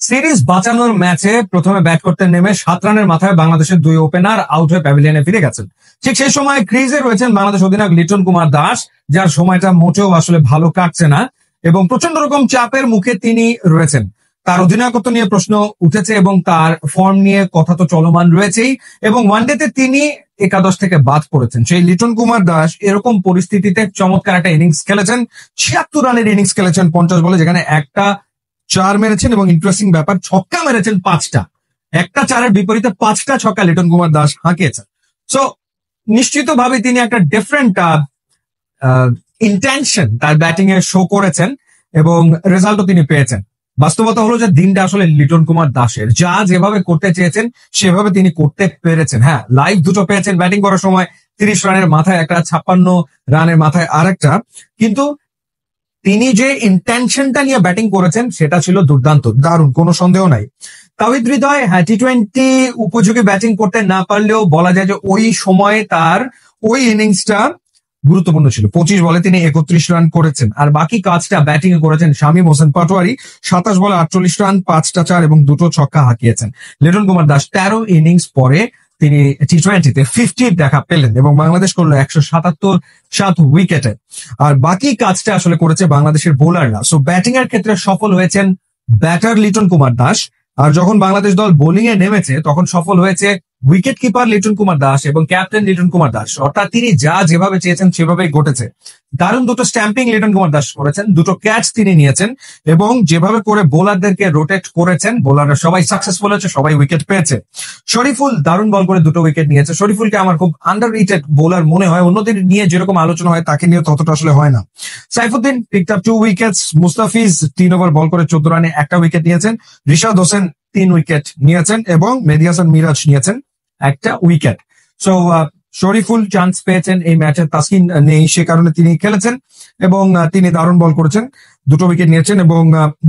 Series বাঁচানোর ম্যাচে প্রথমে ব্যাট করতে নেমে 7 রানের মাথায় বাংলাদেশের দুই ওপেনার আউট হয়ে প্যাভিলিয়নে ফিরে গেছেন। ঠিক সেই সময় ক্রিজে রয়েছেন বাংলাদেশ অধিনায়ক লিটন কুমার দাস, যার সময়টা মোটেও আসলে ভালো কাটছে না এবং প্রচন্ড রকম চাপের মুখে তিনি রয়েছেন। তার অধিনায়কত্ব নিয়ে প্রশ্ন উঠেছে এবং তার ফর্ম নিয়ে কথা তো চলমান রয়েছেই, এবং ওয়ানডেতে তিনি একাদশ থেকে বাদ পড়েছেন। সেই লিটন কুমার দাস এরকম পরিস্থিতিতে চমৎকার একটা ইনিংস খেলেছেন, 76 রানের ইনিংস খেলেছেন 50 বলে, যেখানে একটা 4 মেরেছেন এবং ইন্টারেস্টিং ব্যাপার, ছক্কা মেরেছেন 5টা। একটা 4-এর বিপরীতে 5টা ছক্কা লিটন কুমার দাস হাঁকিয়েছেন। সো নিশ্চিতভাবে তিনি একটা ডিফারেন্ট ইন্টেনশন তার ব্যাটিং এ শো করেছেন এবং রেজাল্টও তিনি পেয়েছেন। বাস্তবতা হলো যে দিনটা আসলে লিটন কুমার দাসের, যা যেভাবে করতে চেয়েছেন সেভাবে তিনি করতে পেরেছেন। হ্যাঁ, লাইভ দুটো পেয়েছেন ব্যাটিং করার সময়, 30 রানের মাথায় একটা, 56 রানের মাথায় আরেকটা, কিন্তু তিনি যে ইন্টেনশনটা নিয়ে ব্যাটিং করেছেন সেটা ছিল দুর্দান্ত, দারুণ, কোনো সন্দেহ নাই। তাওহিদ হৃদয় হ্যাঁ টি20 উপযোগী ব্যাটিং করতে না পারলেও বলা যায় যে ওই সময়ে তার ওই ইনিংসটা গুরুত্বপূর্ণ ছিল। 25 বলে তিনি 31 রান করেছেন, আর বাকি কাজটা ব্যাটিং এ করেছেন শামীম হোসেন পাটোয়ারি। 27 বলে 48 রান, 5টা 4 এবং 2টো ছক্কা হাঁকিয়েছেন। লিটন কুমার দাস 13 ইনিংস পরে তিনি টি20তে 50 দেখা পেলেন এবং বাংলাদেশ করলো 177 উইকেটে। আর বাকি কাজটা আসলে করেছে বাংলাদেশের বোলাররা। সো ব্যাটিং এর ক্ষেত্রে সফল হয়েছেন ব্যাটার লিটন কুমার দাস, আর যখন বাংলাদেশ দল বোলিং এ নেমেছে তখন সফল হয়েছে উইকেট কিপার লিটন কুমার দাস এবং ক্যাপ্টেন লিটন কুমার দাস। অর্থাৎ তিনি যা যেভাবে চেয়েছেন সেভাবেই ঘটেছে। দারুণ দুটো স্ট্যাম্পিং লিটন কুমার দাস করেছেন, দুটো ক্যাচ তিনি নিয়েছেন এবং যেভাবে করে বোলারদেরকে রোটেট করেছেন, বোলাররা সবাই সাকসেসফুল হয়েছে, সবাই উইকেট পেয়েছে। শরীফুল দারুণ বল করে দুটো উইকেট নিয়েছে। শরীফুলকে আমার খুব আন্ডার রেটেড বোলার মনে হয়, অন্যদের নিয়ে যেরকম আলোচনা হয় তাকে নিয়ে ততটা আসলে হয় না। Saifuddin picked up 2 wickets. Mustafiz 3 over bowl করে 14 রানে একটা উইকেট নিয়েছেন। রিশাদ হোসেন 3 উইকেট নিয়েছেন এবং মেহেদী হাসান মিরাজ নিয়েছেন একটা উইকেট। সো শরীফুল চান্স পেয়েছেন এই ম্যাচে, তাসকিন নেই, সে কারণে তিনি খেলেছেন এবং তিনি দারুণ বল করেছেন, দুটো উইকেট নিয়েছেন এবং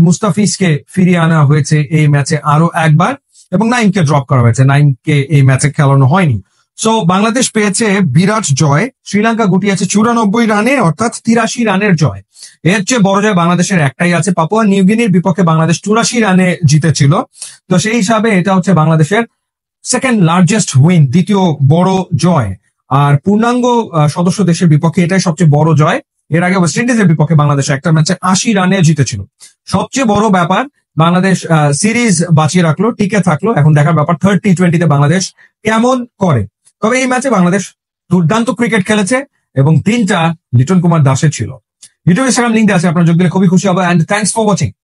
মুস্তাফিজকে ফিরিয়ে আনা হয়েছে এই ম্যাচে আরো একবার এবং নাইমকে ড্রপ করা হয়েছে, নাইমকে এই ম্যাচে খেলানো হয়নি। সো বাংলাদেশ পেয়েছে বিরাট জয়। শ্রীলঙ্কা গুটিয়েছে 94 রানে, অর্থাৎ 83 রানের জয়। এর চেয়ে বড় জয় বাংলাদেশের একটাই আছে, পাপুয়া নিউগিনির বিপক্ষে বাংলাদেশ 84 রানে জিতেছিল। তো সেই হিসাবে এটা হচ্ছে বাংলাদেশের সেকেন্ড লার্জেস্ট উইন, দ্বিতীয় বড় জয়। আর পূর্ণাঙ্গ সদস্য দেশের বিপক্ষে এটাই সবচেয়ে বড় জয়। এর আগে ওয়েস্ট ইন্ডিজের বিপক্ষে বাংলাদেশ একটা ম্যাচে 80 রানে জিতেছিল। সবচেয়ে বড় ব্যাপার, বাংলাদেশ সিরিজ বাঁচিয়ে রাখলো, টিকে থাকলো। এখন দেখার ব্যাপার থার্ড টি20তে বাংলাদেশ কেমন করে। তবে এই ম্যাচে বাংলাদেশ দুর্দান্ত ক্রিকেট খেলেছে এবং দিনটা লিটন কুমার দাসের ছিল। ইউটিউব ইনস্টাগ্রাম লিঙ্ক আছে, আপনার যোগ দিলে খুবই খুশি হবে। And thanks for watching.